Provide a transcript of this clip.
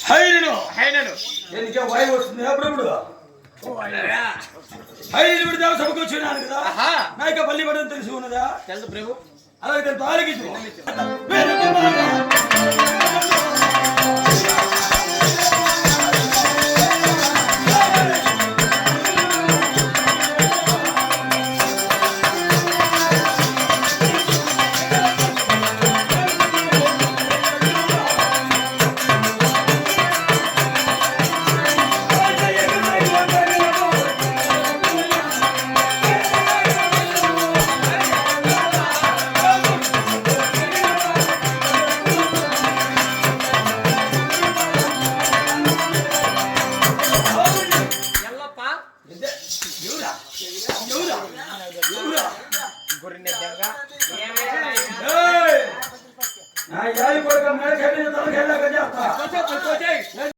హైరుడు హైనలు ఎందుకే వాయు వస్తుంది అప్పుడప్పుడు హైరుడు దేవ సభకు వచ్చినాను కదా నాయక పల్లి పడడం తెలిసి ఉన్నదా తెలుసు ప్రభు అలాగే తారగించు నా యాలి కొడుకు మేడ కట్టిన తలకెళ్ళాక చేస్తా